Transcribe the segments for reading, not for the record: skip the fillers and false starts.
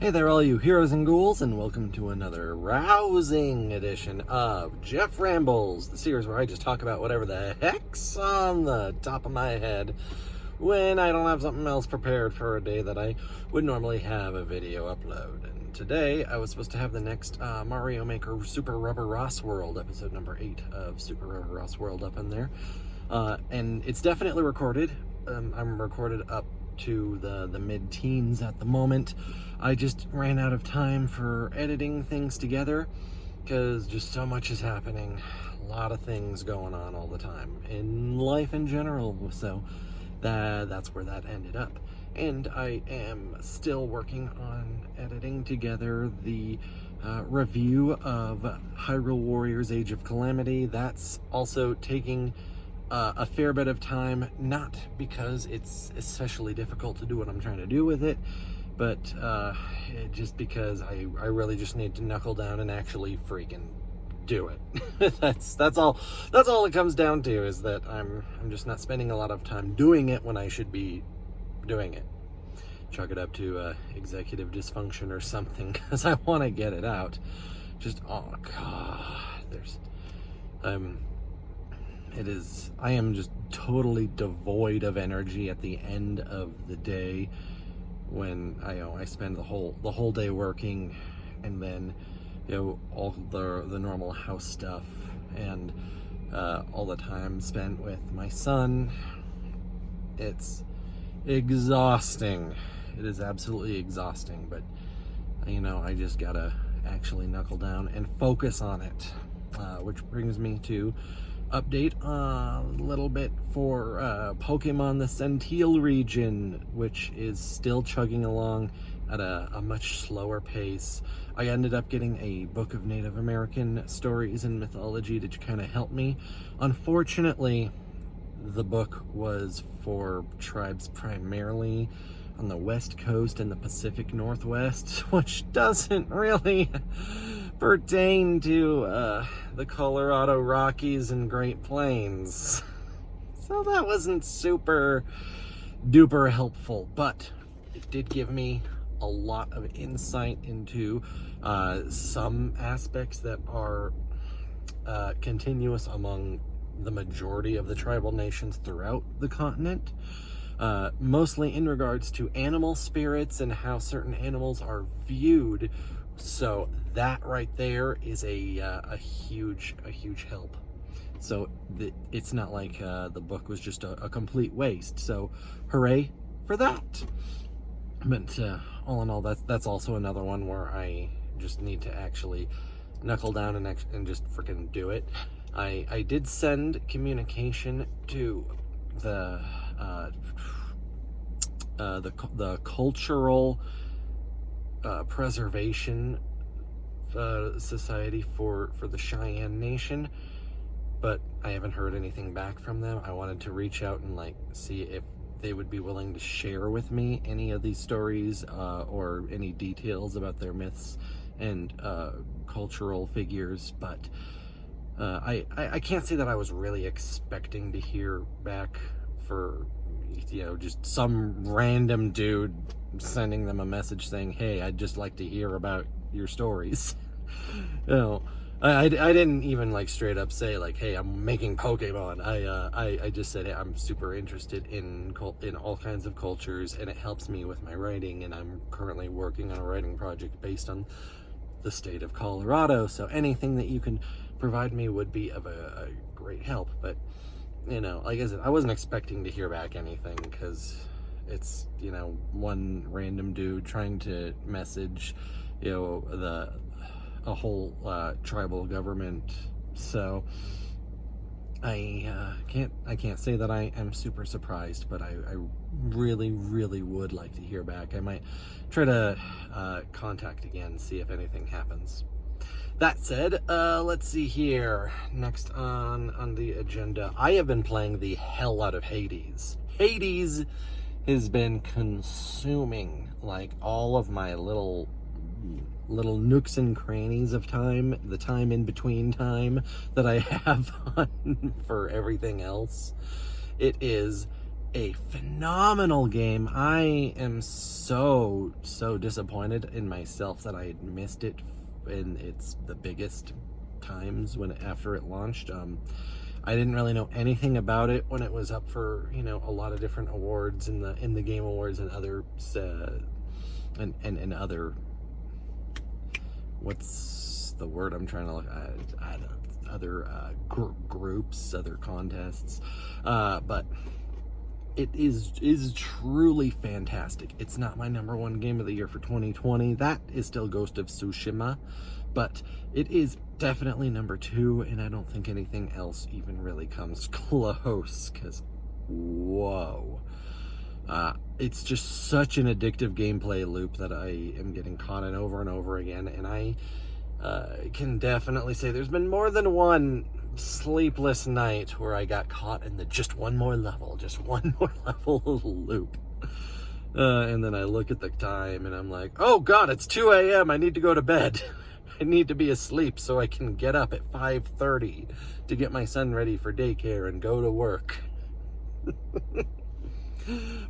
Hey there, all you heroes and ghouls, and welcome to another rousing edition of Jeff Rambles, the series where I just talk about whatever the heck's on the top of my head when I don't have something else prepared for a day that I would normally have a video upload. And today, I was supposed to have the next Mario Maker Super Rubber Ross World, episode number 8 of Super Rubber Ross World up in there. And it's definitely recorded. I'm recorded up to the mid-teens at the moment. I just ran out of time for editing things together because just so much is happening. A lot of things going on all the time in life in general. So that's where that ended up. And I am still working on editing together the review of Hyrule Warriors Age of Calamity. That's also taking a fair bit of time, not because it's especially difficult to do what I'm trying to do with it, but just because I really just need to knuckle down and actually freaking do it. that's all it comes down to, is that I'm just not spending a lot of time doing it when I should be doing it. Chalk it up to executive dysfunction or something, because I want to get it out. Just, oh god, I am just totally devoid of energy at the end of the day when I spend the whole day working, and then all the normal house stuff and all the time spent with my son. It's exhausting. It is absolutely exhausting, but I just gotta actually knuckle down and focus on it, which brings me to update a little bit for Pokemon the Senteel region, which is still chugging along at a much slower pace. I ended up getting a book of Native American stories and mythology to kind of help me. Unfortunately, the book was for tribes primarily on the West Coast and the Pacific Northwest, which doesn't really pertain to the Colorado Rockies and Great Plains. So that wasn't super duper helpful, but it did give me a lot of insight into some aspects that are continuous among the majority of the tribal nations throughout the continent. Mostly in regards to animal spirits and how certain animals are viewed. So that right there is a huge help. So it's not like the book was just a complete waste. So hooray for that. But all in all, that's also another one where I just need to actually knuckle down and just freaking do it. I did send communication to the cultural preservation society for the Cheyenne Nation, but I haven't heard anything back from them. I wanted to reach out and see if they would be willing to share with me any of these stories or any details about their myths and cultural figures, but I can't say that I was really expecting to hear back for just some random dude sending them a message saying, hey, I'd just like to hear about your stories. I didn't even straight up say hey, I'm making Pokemon. I just said, hey, I'm super interested in all kinds of cultures, and it helps me with my writing, and I'm currently working on a writing project based on the state of Colorado, so anything that you can provide me would be of a great help. But like I said, I wasn't expecting to hear back anything, because it's one random dude trying to message a whole tribal government. So I can't say that I am super surprised, but I really would like to hear back. I might try to contact again, see if anything happens. That said, let's see here. Next on the agenda, I have been playing the hell out of Hades. Hades has been consuming all of my little nooks and crannies of time, the time in between time that I have on for everything else. It is a phenomenal game. I am so disappointed in myself that I had missed it in its the biggest times after it launched. I didn't really know anything about it when it was up for a lot of different awards in the Game Awards and other and other, what's the word I'm trying to look at? I don't know, other groups, other contests, but it is truly fantastic. It's not my number one game of the year for 2020. That is still Ghost of Tsushima, but it is definitely number 2, and I don't think anything else even really comes close, because whoa. It's just such an addictive gameplay loop that I am getting caught in over and over again, and I can definitely say there's been more than one sleepless night where I got caught in the just one more level loop. And then I look at the time and I'm like, oh God, it's 2 a.m. I need to go to bed. I need to be asleep so I can get up at 5:30 to get my son ready for daycare and go to work.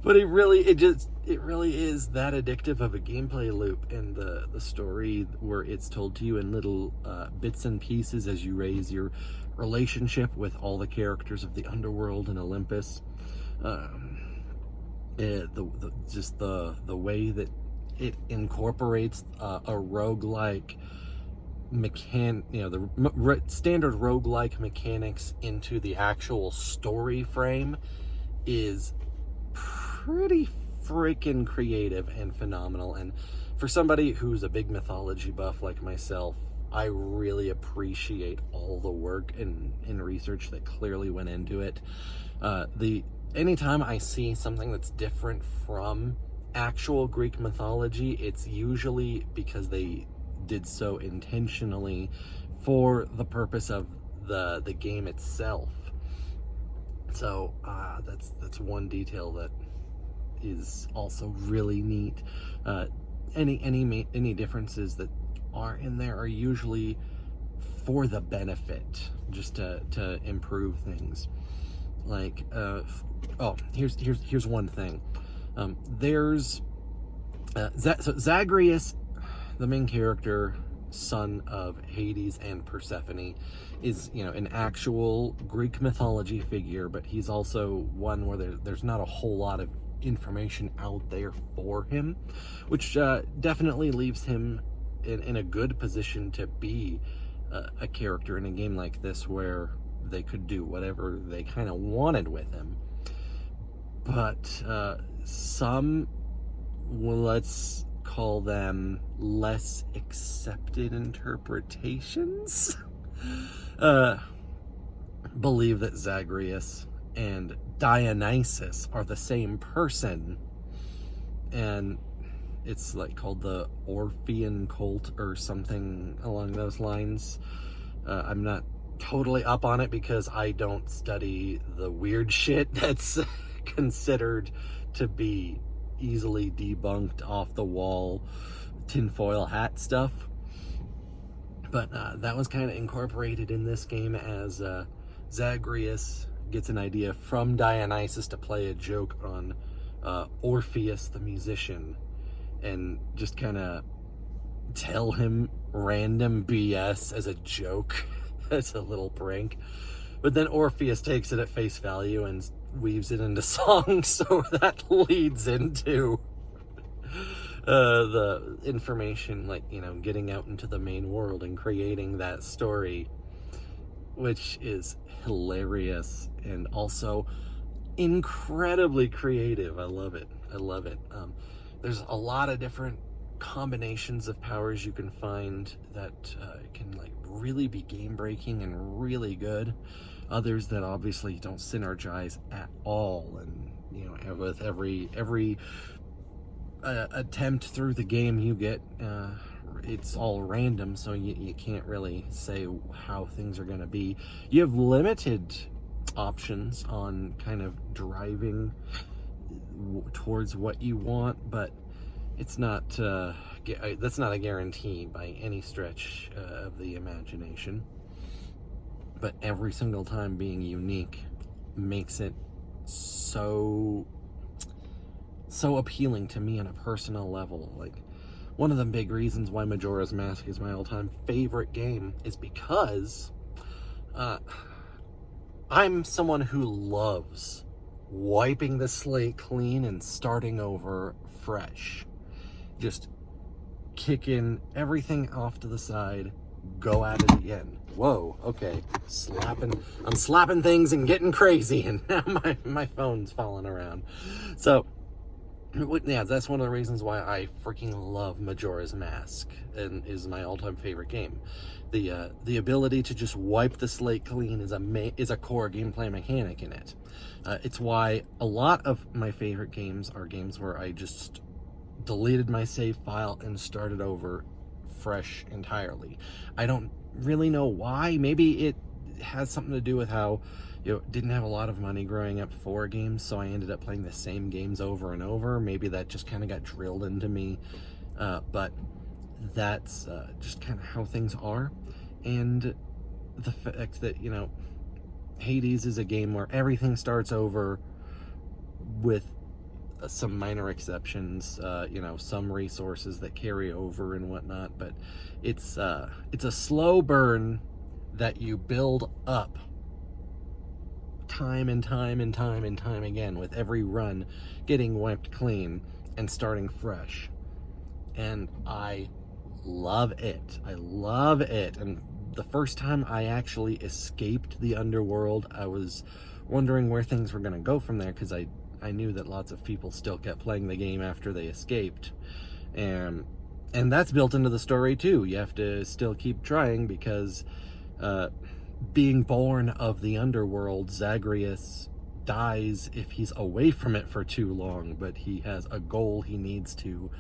But it really is that addictive of a gameplay loop, and the story where it's told to you in little bits and pieces as you raise your relationship with all the characters of the underworld and Olympus. The way that it incorporates a roguelike the standard roguelike mechanics into the actual story frame is pretty freaking creative and phenomenal. And for somebody who's a big mythology buff like myself, I really appreciate all the work and research that clearly went into it. Anytime I see something that's different from actual Greek mythology, it's usually because they did so intentionally for the purpose of the game itself. So that's one detail that is also really neat. Any differences that are in there are usually for the benefit, just to improve things. Like here's one thing. There's Zagreus, the main character, son of Hades and Persephone, is an actual Greek mythology figure, but he's also one where there's not a whole lot of information out there for him, which definitely leaves him in a good position to be a character in a game like this, where they could do whatever they kind of wanted with him. But some, let's call them less accepted interpretations, believe that Zagreus and Dionysus are the same person, and it's like called the Orphean cult or something along those lines. I'm not totally up on it because I don't study the weird shit that's considered to be easily debunked, off the wall, tinfoil hat stuff. But that was kind of incorporated in this game as Zagreus gets an idea from Dionysus to play a joke on Orpheus the musician, and just kind of tell him random BS as a joke, as a little prank. But then Orpheus takes it at face value and weaves it into song, so that leads into the information, like, getting out into the main world and creating that story, which is hilarious and also incredibly creative. I love it. There's a lot of different combinations of powers you can find that can really be game breaking and really good. Others that obviously don't synergize at all, and with every attempt through the game you get, it's all random, so you can't really say how things are going to be. You have limited options on kind of driving towards what you want, but it's not that's not a guarantee by any stretch of the imagination. But every single time being unique makes it so appealing to me on a personal level. Like, one of the big reasons why Majora's Mask is my all-time favorite game is because I'm someone who loves wiping the slate clean and starting over fresh. Just kicking everything off to the side, go at it again. Whoa, okay. I'm slapping things and getting crazy, and now my phone's falling around. So, yeah, that's one of the reasons why I freaking love Majora's Mask and is my all-time favorite game. The ability to just wipe the slate clean is a core gameplay mechanic in it. It's why a lot of my favorite games are games where I just deleted my save file and started over fresh entirely. I don't really know why. Maybe it has something to do with how, didn't have a lot of money growing up for games, so I ended up playing the same games over and over. Maybe that just kind of got drilled into me, but that's just kind of how things are. And the fact that, Hades is a game where everything starts over with some minor exceptions, some resources that carry over and whatnot, but it's a slow burn that you build up time and time and time and time again, with every run getting wiped clean and starting fresh. And I love it. And the first time I actually escaped the underworld, I was wondering where things were going to go from there, because I knew that lots of people still kept playing the game after they escaped. And that's built into the story too. You have to still keep trying, because being born of the underworld, Zagreus dies if he's away from it for too long, but he has a goal he needs to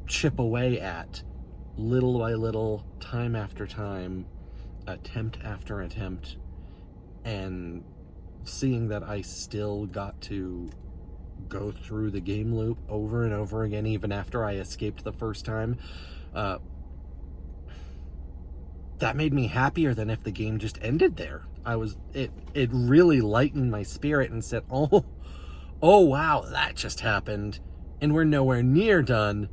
chip away at, little by little, time after time, attempt after attempt. And seeing that I still got to go through the game loop over and over again, even after I escaped the first time, that made me happier than if the game just ended there. It really lightened my spirit and said, oh wow, that just happened, and we're nowhere near done.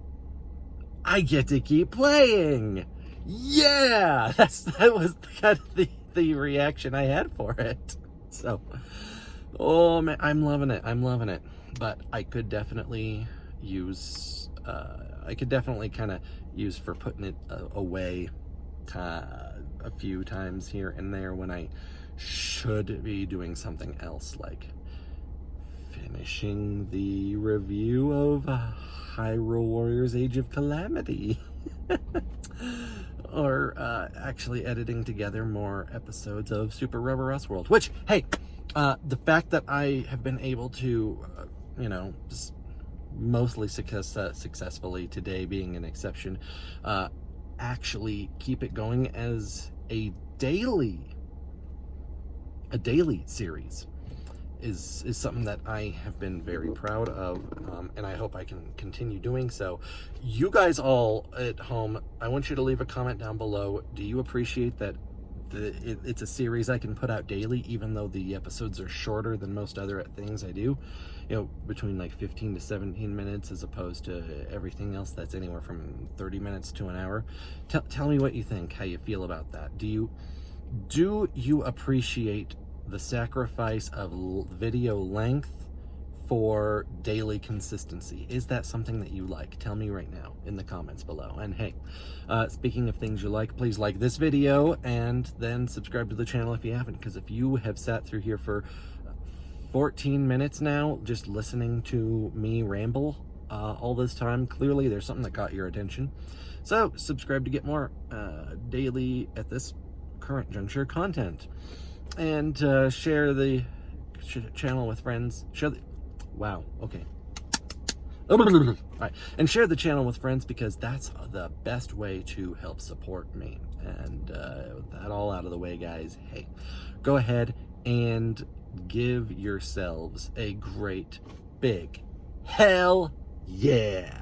I get to keep playing. Yeah, that was kind of the reaction I had for it. So, oh man, I'm loving it. But I could definitely use, kind of use for putting it away a few times here and there when I should be doing something else, like finishing the review of Hyrule Warriors Age of Calamity. Or actually editing together more episodes of Super Rubber Us World. Which, hey, the fact that I have been able to, just mostly successfully, today being an exception, actually keep it going as a daily series is something that I have been very proud of, and I hope I can continue doing so. You guys all at home, I want you to leave a comment down below. Do you appreciate that it's a series I can put out daily, even though the episodes are shorter than most other things I do? Between like 15 to 17 minutes, as opposed to everything else that's anywhere from 30 minutes to an hour. Tell me what you think, how you feel about that. Do you appreciate the sacrifice of video length for daily consistency? Is that something that you like? Tell me right now in the comments below. And hey, speaking of things you like, please like this video and then subscribe to the channel if you haven't, because if you have sat through here for 14 minutes now just listening to me ramble all this time, clearly there's something that caught your attention. So subscribe to get more daily, at this current juncture, content. And share the channel with friends. Wow, okay. All right, and share the channel with friends, because that's the best way to help support me. And that all out of the way, guys, hey, go ahead and give yourselves a great big hell yeah.